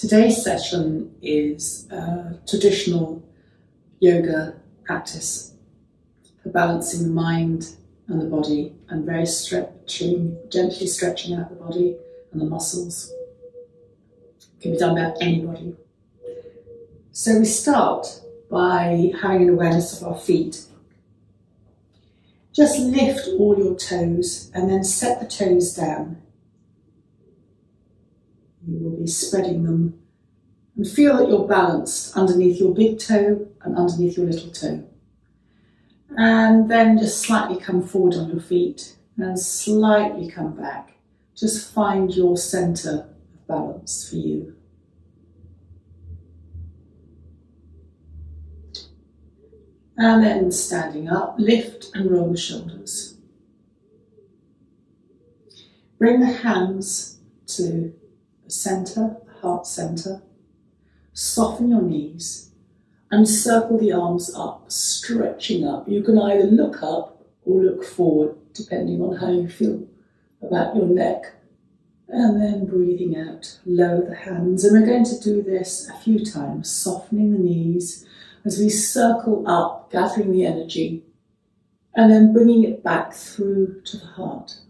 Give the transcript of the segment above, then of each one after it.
Today's session is a traditional yoga practice for balancing the mind and the body, and very gently stretching out the body and the muscles. It can be done by anybody. So we start by having an awareness of our feet. Just lift all your toes and then set the toes down. You will be spreading them and feel that you're balanced underneath your big toe and underneath your little toe. And then just slightly come forward on your feet and slightly come back. Just find your centre of balance for you. And then standing up, lift and roll the shoulders. Bring the hands to the centre, the heart centre. Soften your knees and circle the arms up, stretching up. You can either look up or look forward, depending on how you feel about your neck. And then breathing out, lower the hands. And we're going to do this a few times, softening the knees as we circle up, gathering the energy, and then bringing it back through to the heart.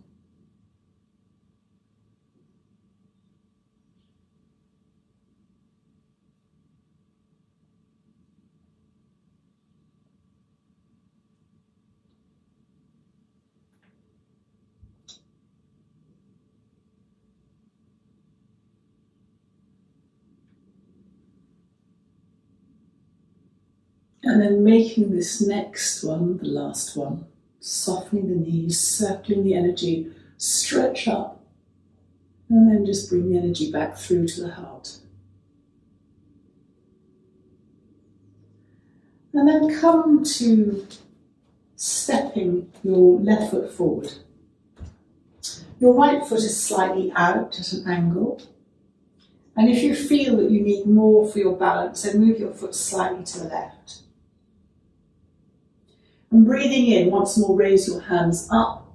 And then making this next one, the last one, softening the knees, circling the energy, stretch up, and then just bring the energy back through to the heart. And then come to stepping your left foot forward. Your right foot is slightly out at an angle. And if you feel that you need more for your balance, then move your foot slightly to the left. And breathing in, once more raise your hands up.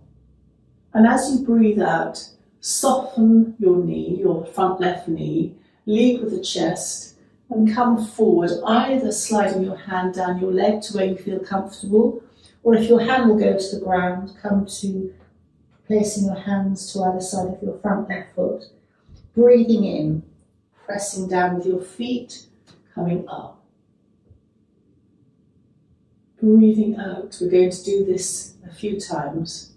And as you breathe out, soften your knee, your front left knee, lead with the chest and come forward, either sliding your hand down your leg to where you feel comfortable, or if your hand will go to the ground, come to placing your hands to either side of your front left foot. Breathing in, pressing down with your feet, coming up. Breathing out. We're going to do this a few times.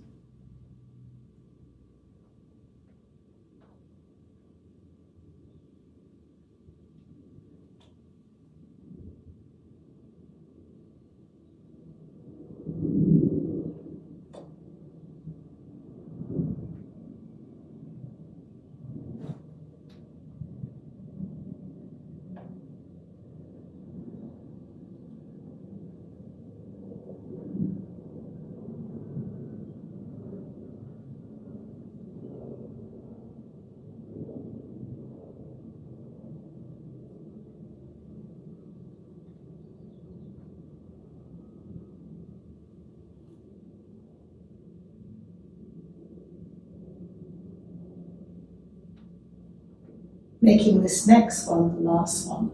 Making this next one the last one.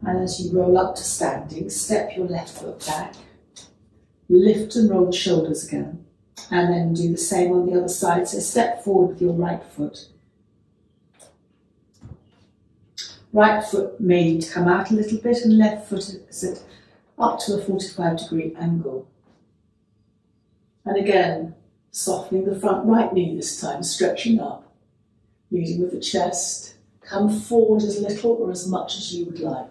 And as you roll up to standing, step your left foot back, lift and roll the shoulders again, and then do the same on the other side. So step forward with your right foot. Right foot may need to come out a little bit, and left foot is it up to a 45-degree angle. And again, softening the front right knee this time, stretching up, leading with the chest. Come forward as little or as much as you would like.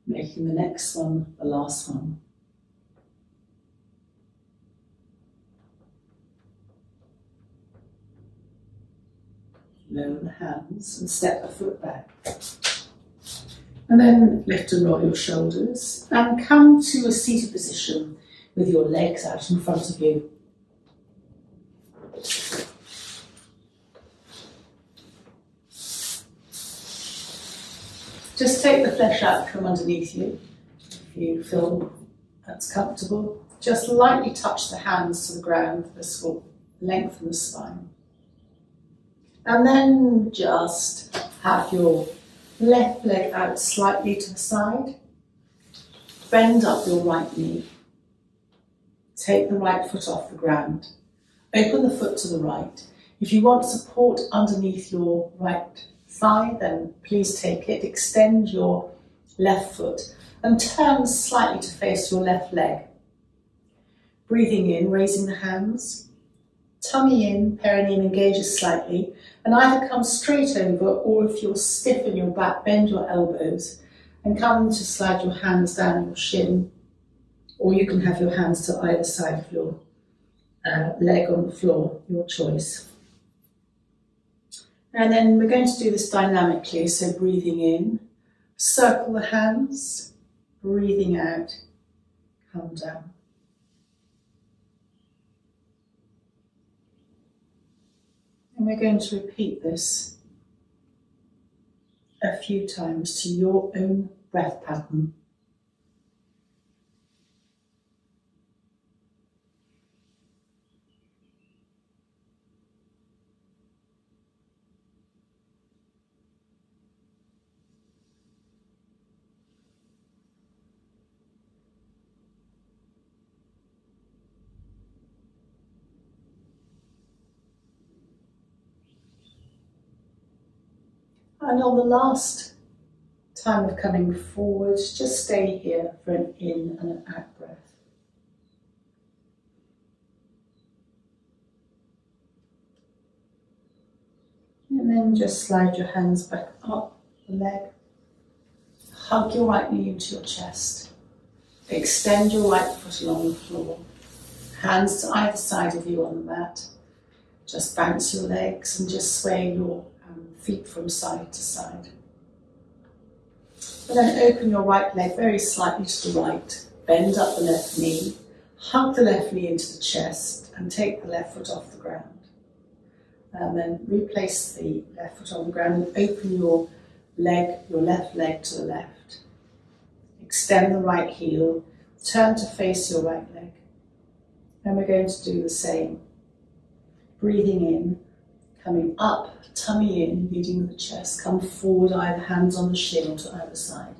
making the next one the last one. Lower the hands and step the foot back. And then lift and roll your shoulders and come to a seated position with your legs out in front of you. Just take the flesh out from underneath you if you feel that's comfortable. Just lightly touch the hands to the ground. This will lengthen the spine. And then just have your left leg out slightly to the side. Bend up your right knee. Take the right foot off the ground. Open the foot to the right. If you want support underneath your right thigh, then please take it. Extend your left foot and turn slightly to face your left leg. Breathing in, raising the hands. Tummy in, perineum engages slightly, and either come straight over, or if you're stiff in your back, bend your elbows and come to slide your hands down your shin, or you can have your hands to either side of your leg on the floor, your choice. And then we're going to do this dynamically, so breathing in, circle the hands, breathing out, come down. And we're going to repeat this a few times to your own breath pattern. And on the last time of coming forward, just stay here for an in and an out breath. And then just slide your hands back up the leg. Hug your right knee into your chest. Extend your right foot along the floor. Hands to either side of you on the mat. Just bounce your legs and just sway your feet from side to side. And then open your right leg very slightly to the right. Bend up the left knee. Hug the left knee into the chest and take the left foot off the ground. And then replace the left foot on the ground and open your left leg to the left. Extend the right heel. Turn to face your right leg. And we're going to do the same. Breathing in, coming up, tummy in, leading the chest. Come forward, either hands on the shin or to either side.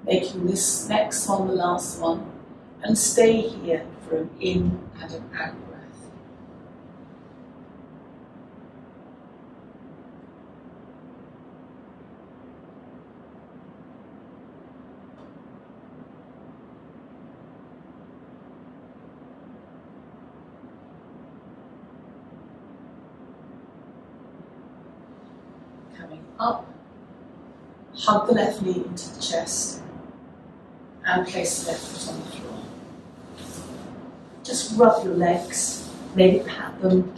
Making this next one the last one, and stay here for an in and an out breath. Coming up, hug the left knee into the chest. And place the left foot on the floor. Just rub your legs, maybe pat them.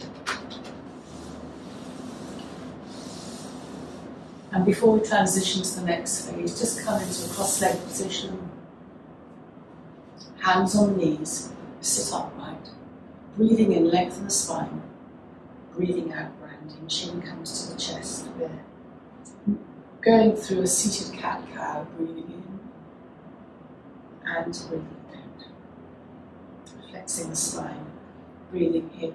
And before we transition to the next phase, just come into a cross-legged position. Hands on knees, sit upright. Breathing in, lengthen the spine. Breathing out, round. grounding, chin comes to the chest. We're going through a seated cat-cow, breathing in and breathing out. Flexing the spine, breathing in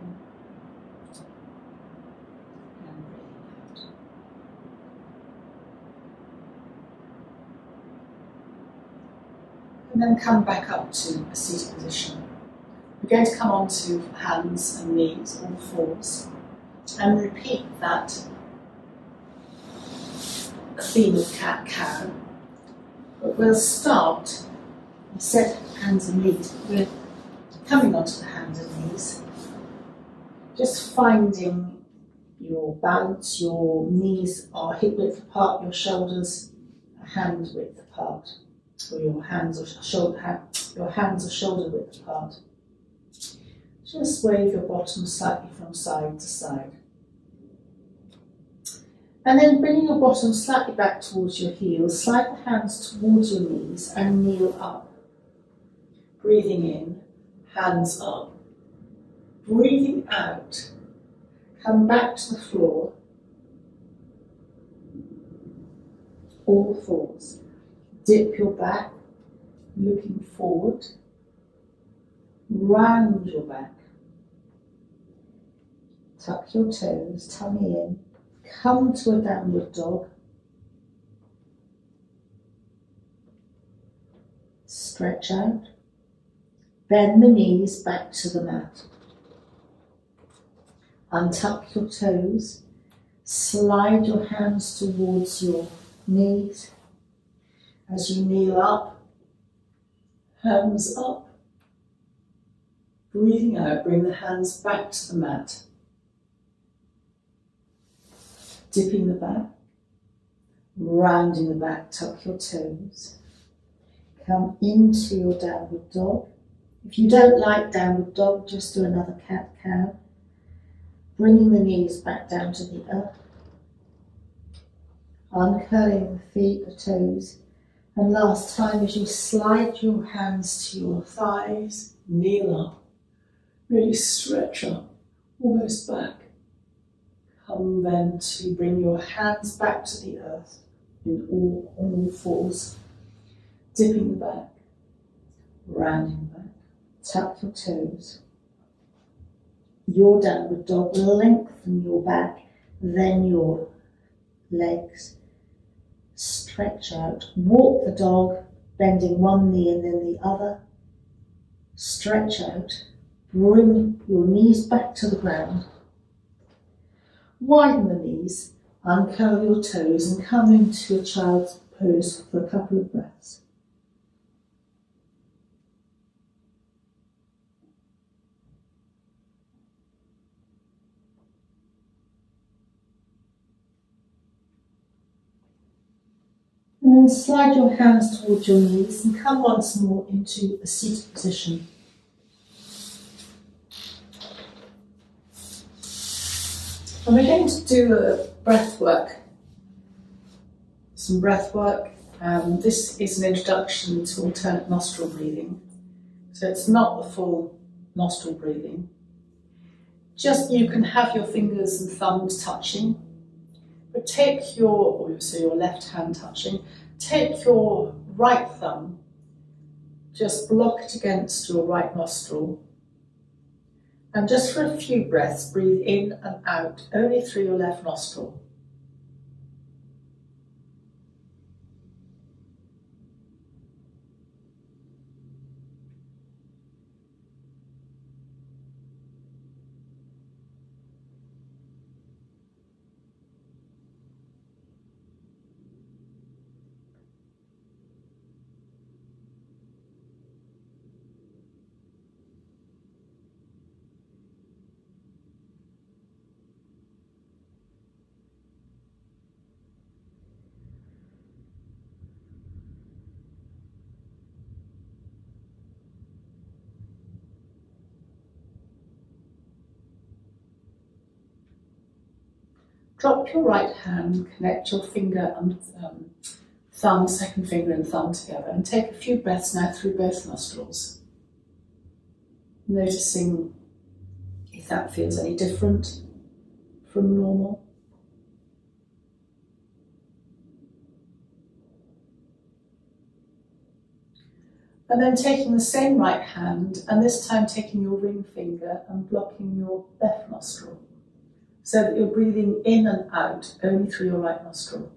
and breathing out. And then come back up to a seated position. We're going to come onto hands and knees, all fours, and repeat that theme of cat-cow. But we'll start, instead of hands and knees, we're coming onto the hands and knees, just finding your balance. Your knees are hip width apart, your shoulders are hand width apart, or your hands are shoulder width apart. Just wave your bottom slightly from side to side. And then bringing your bottom slightly back towards your heels, slide the hands towards your knees and kneel up. Breathing in, hands up. Breathing out, come back to the floor, all fours. Dip your back, looking forward, round your back. Tuck your toes, tummy in, come to a downward dog. Stretch out, bend the knees back to the mat. Untuck your toes, slide your hands towards your knees. As you kneel up, hands up. Breathing out, bring the hands back to the mat. Dipping the back, rounding the back, tuck your toes. Come into your downward dog. If you don't like downward dog, just do another cat-cow. Bringing the knees back down to the earth. Uncurling the feet, the toes. And last time, as you slide your hands to your thighs, kneel up. Really stretch up, almost back. Come then to bring your hands back to the earth on all fours. Dipping the back, rounding the back. Tuck your toes. Your downward dog, lengthen your back, then your legs. Stretch out. Walk the dog, bending one knee and then the other. Stretch out. Bring your knees back to the ground. Widen the knees, uncurl your toes and come into a child's pose for a couple of breaths. And then slide your hands towards your knees and come once more into a seated position. And we're going to do a breath work, some breath work. This is an introduction to alternate nostril breathing. So it's not the full nostril breathing. Just you can have your fingers and thumbs touching, but take your left hand touching, take your right thumb, just block it against your right nostril. And just for a few breaths, breathe in and out, only through your left nostril. Drop your right hand, connect your finger and thumb, second finger and thumb together, and take a few breaths now through both nostrils. Noticing if that feels any different from normal. And then taking the same right hand, and this time taking your ring finger and blocking your left nostril, so that you're breathing in and out only through your right nostril.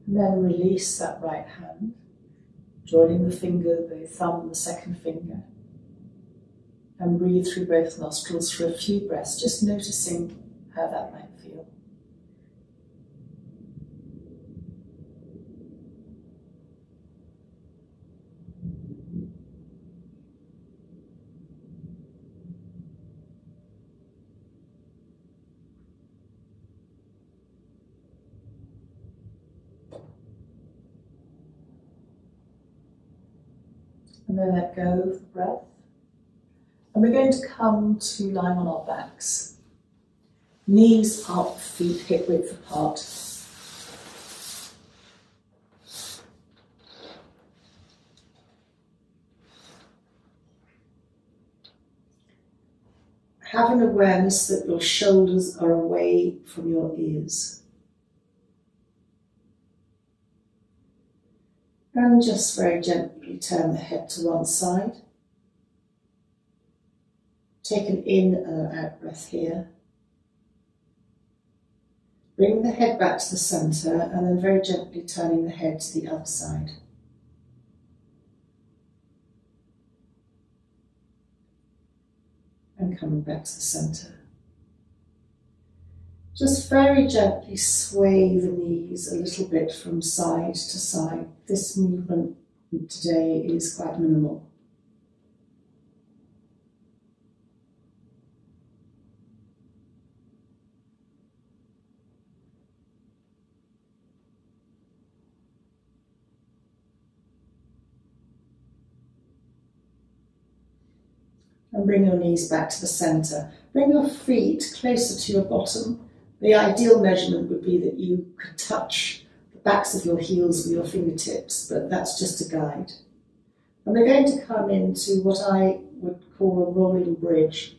And then release that right hand, joining the finger, the thumb and the second finger. And breathe through both nostrils for a few breaths, just noticing how that might feel. And then let go of the breath. And we're going to come to lying on our backs. Knees up, feet hip width apart. Have an awareness that your shoulders are away from your ears. And just very gently turn the head to one side. Take an in and an out breath here. Bring the head back to the centre and then very gently turning the head to the other side. And coming back to the centre. Just very gently sway the knees a little bit from side to side. This movement today is quite minimal. And bring your knees back to the centre. Bring your feet closer to your bottom. The ideal measurement would be that you could touch the backs of your heels with your fingertips, but that's just a guide. And we're going to come into what I would call a rolling bridge.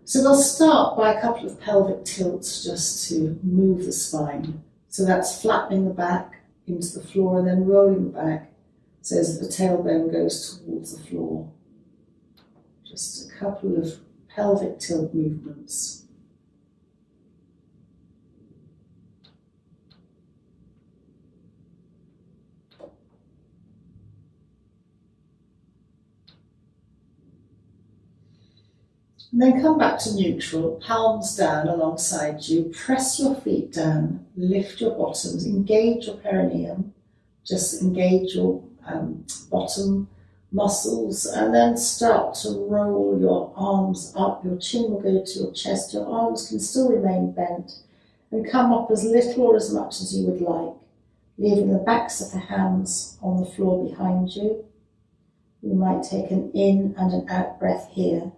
So we'll start by a couple of pelvic tilts just to move the spine. So that's flattening the back into the floor and then rolling the back so that the tailbone goes towards the floor. Just a couple of pelvic tilt movements. And then come back to neutral, palms down alongside you, press your feet down, lift your bottoms, engage your perineum, just engage your bottom muscles, and then start to roll your arms up. Your chin will go to your chest, your arms can still remain bent, and come up as little or as much as you would like, leaving the backs of the hands on the floor behind you. You might take an in and an out breath here.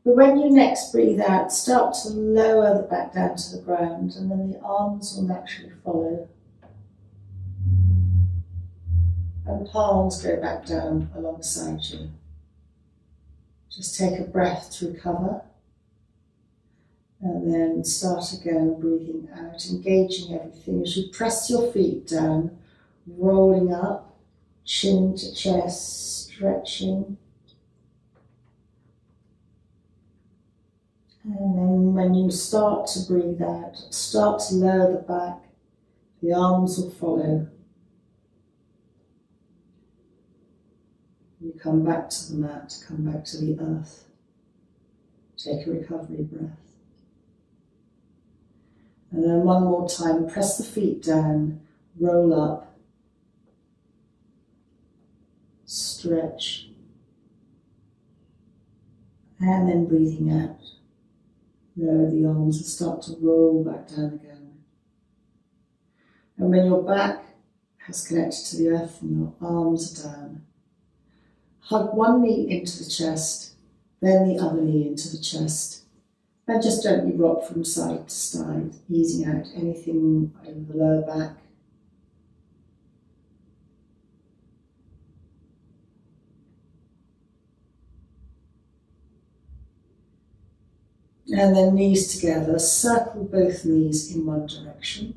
But when you next breathe out, start to lower the back down to the ground, and then the arms will naturally follow. And palms go back down alongside you. Just take a breath to recover. And then start again, breathing out, engaging everything as you press your feet down, rolling up, chin to chest, stretching. And then when you start to breathe out, start to lower the back, the arms will follow. You come back to the mat, come back to the earth. Take a recovery breath. And then one more time, press the feet down, roll up, stretch, and then breathing out. Lower the arms and start to roll back down again. And when your back has connected to the earth and your arms are down, hug one knee into the chest, then the other knee into the chest. And just gently rock from side to side, easing out anything over the lower back. And then knees together, circle both knees in one direction.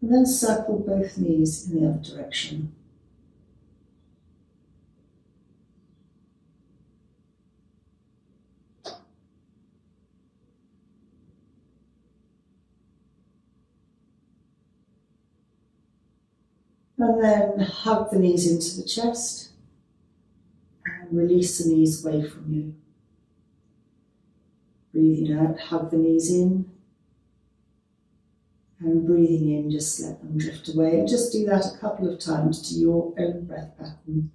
And then circle both knees in the other direction. And then hug the knees into the chest and release the knees away from you. Breathing out, hug the knees in. And breathing in, just let them drift away. And just do that a couple of times to your own breath pattern.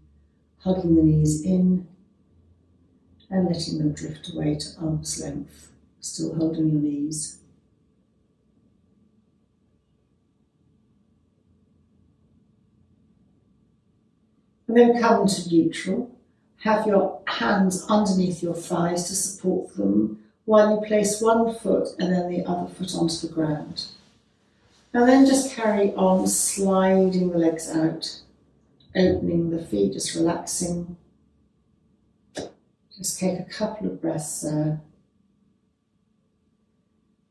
Hugging the knees in and letting them drift away to arm's length. Still holding your knees. And then come to neutral. Have your hands underneath your thighs to support them while you place one foot and then the other foot onto the ground. And then just carry on sliding the legs out, opening the feet, just relaxing. Just take a couple of breaths there.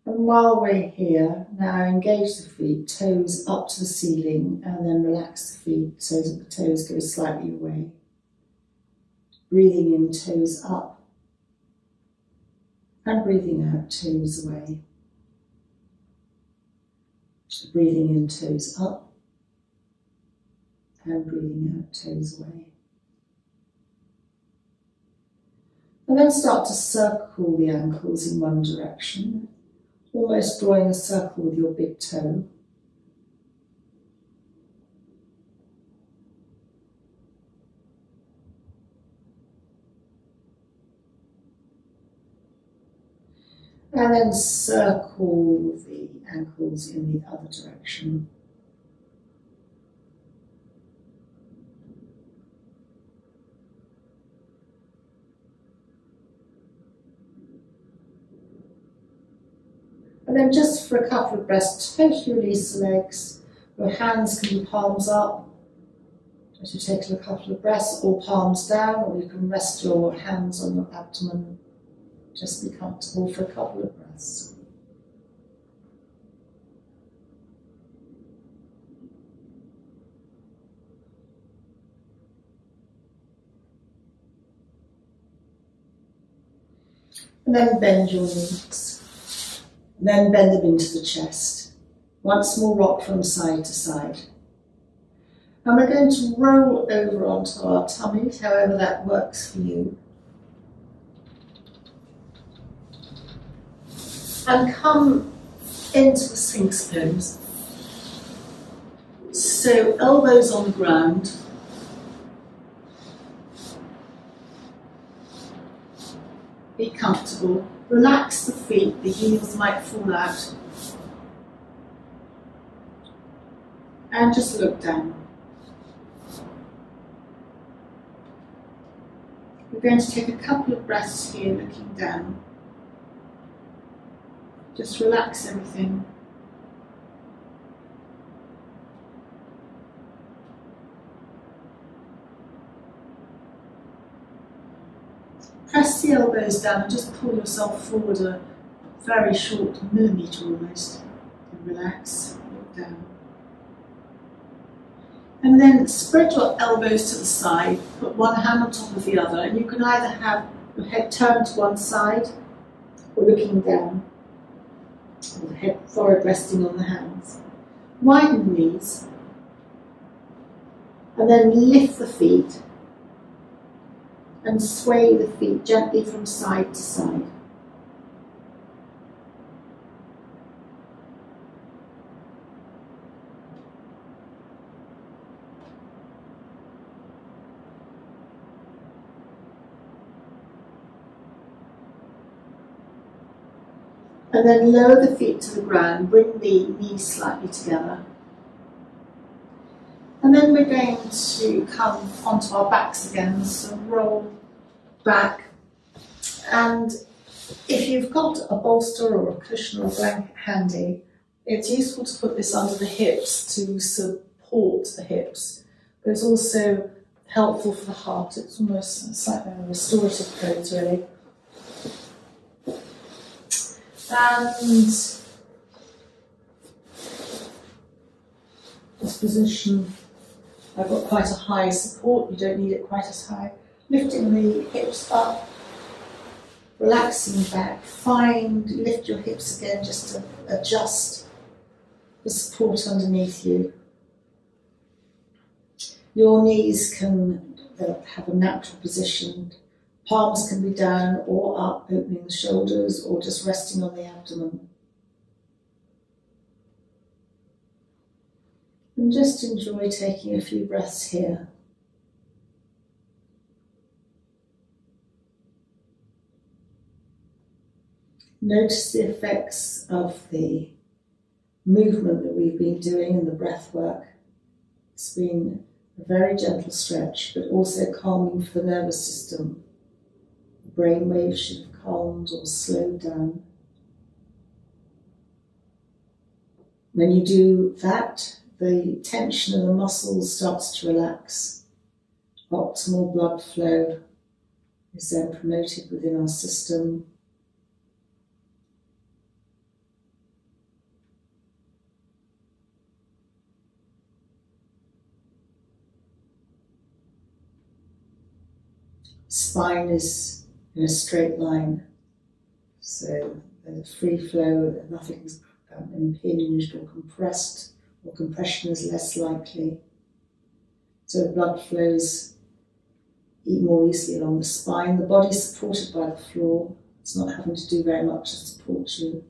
And while we're here, now engage the feet, toes up to the ceiling, and then relax the feet so that the toes go slightly away. Breathing in, toes up, and breathing out, toes away. Breathing in, toes up, and breathing out, toes away. And then start to circle the ankles in one direction, almost drawing a circle with your big toe. And then circle the ankles in the other direction. And then just for a couple of breaths, totally release the legs. Your hands can be palms up. As you take a couple of breaths, or palms down, or you can rest your hands on your abdomen. Just be comfortable for a couple of breaths. And then bend your knees. And then bend them into the chest. Once more rock from side to side. And we're going to roll over onto our tummies, however that works for you. And come into the Sphinx pose. So elbows on the ground. Be comfortable. Relax the feet, the heels might fall out. And just look down. We're going to take a couple of breaths here looking down. Just relax everything. Press the elbows down and just pull yourself forward a very short millimetre almost. And relax, look down. And then spread your elbows to the side, put one hand on top of the other, and you can either have your head turned to one side or looking down, with the head, forehead resting on the hands. Widen the knees, and then lift the feet and sway the feet gently from side to side. And then lower the feet to the ground, bring the knees slightly together. And then we're going to come onto our backs again, so roll back. And if you've got a bolster or a cushion or a blanket handy, it's useful to put this under the hips to support the hips. But it's also helpful for the heart. It's almost like a restorative pose, really. And this position, I've got quite a high support, you don't need it quite as high. Lifting the hips up, relaxing back, lift your hips again just to adjust the support underneath you. Your knees can have a natural position. Palms can be down or up, opening the shoulders, or just resting on the abdomen. And just enjoy taking a few breaths here. Notice the effects of the movement that we've been doing and the breath work. It's been a very gentle stretch, but also calming for the nervous system. Brain waves should have calmed or slowed down. When you do that, the tension in the muscles starts to relax. Optimal blood flow is then promoted within our system. Spine is in a straight line, so there's a free flow, nothing's impinged or compressed, or compression is less likely. So the blood flows more easily along the spine. The body's supported by the floor, it's not having to do very much to support you.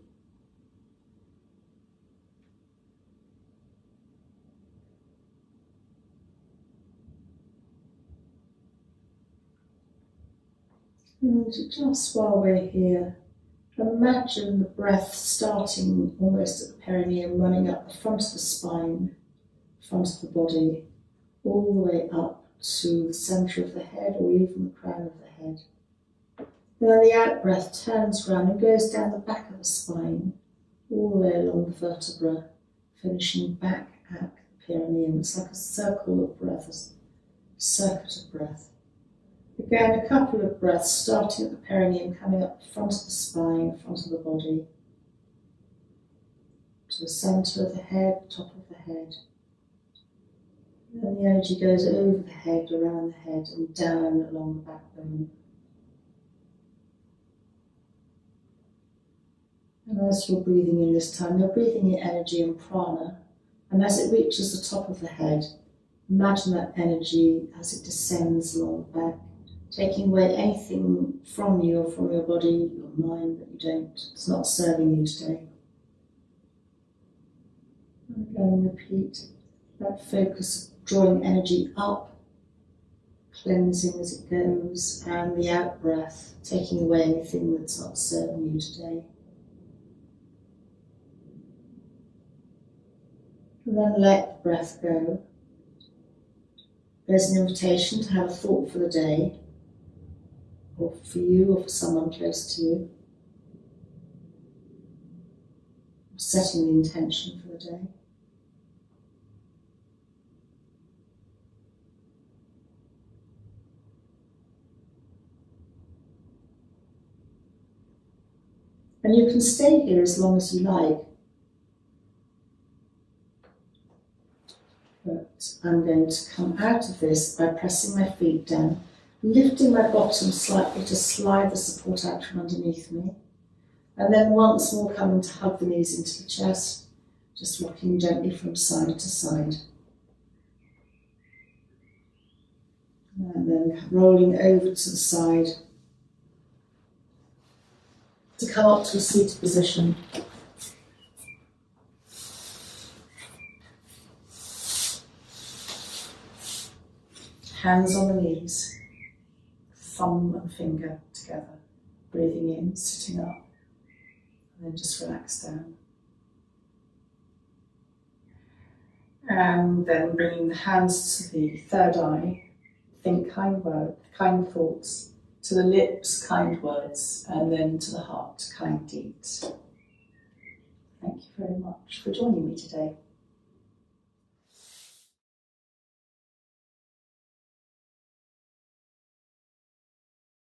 And just while we're here, imagine the breath starting almost at the perineum, running up the front of the spine, front of the body, all the way up to the centre of the head or even the crown of the head. Then the out breath turns around and goes down the back of the spine, all the way along the vertebra, finishing back at the perineum. It's like a circle of breath, a circuit of breath. Again, a couple of breaths, starting at the perineum, coming up the front of the spine, front of the body, to the centre of the head, top of the head. And the energy goes over the head, around the head, and down along the backbone. And as you're breathing in this time, you're breathing in energy and prana, and as it reaches the top of the head, imagine that energy as it descends along the back, taking away anything from you or from your body, your mind that it's not serving you today. And again, repeat that focus of drawing energy up, cleansing as it goes, and the out breath, taking away anything that's not serving you today. And then let the breath go. There's an invitation to have a thought for the day, or for you, or for someone close to you. Setting the intention for the day. And you can stay here as long as you like. But I'm going to come out of this by pressing my feet down, lifting my bottom slightly to slide the support out from underneath me, And then once more coming to hug the knees into the chest, just rocking gently from side to side. And then rolling over to the side to come up to a seated position. Hands on the knees, thumb and finger together. Breathing in, sitting up, and then just relax down. And then bringing the hands to the third eye, think kind thoughts, to the lips, kind words, and then to the heart, kind deeds. Thank you very much for joining me today.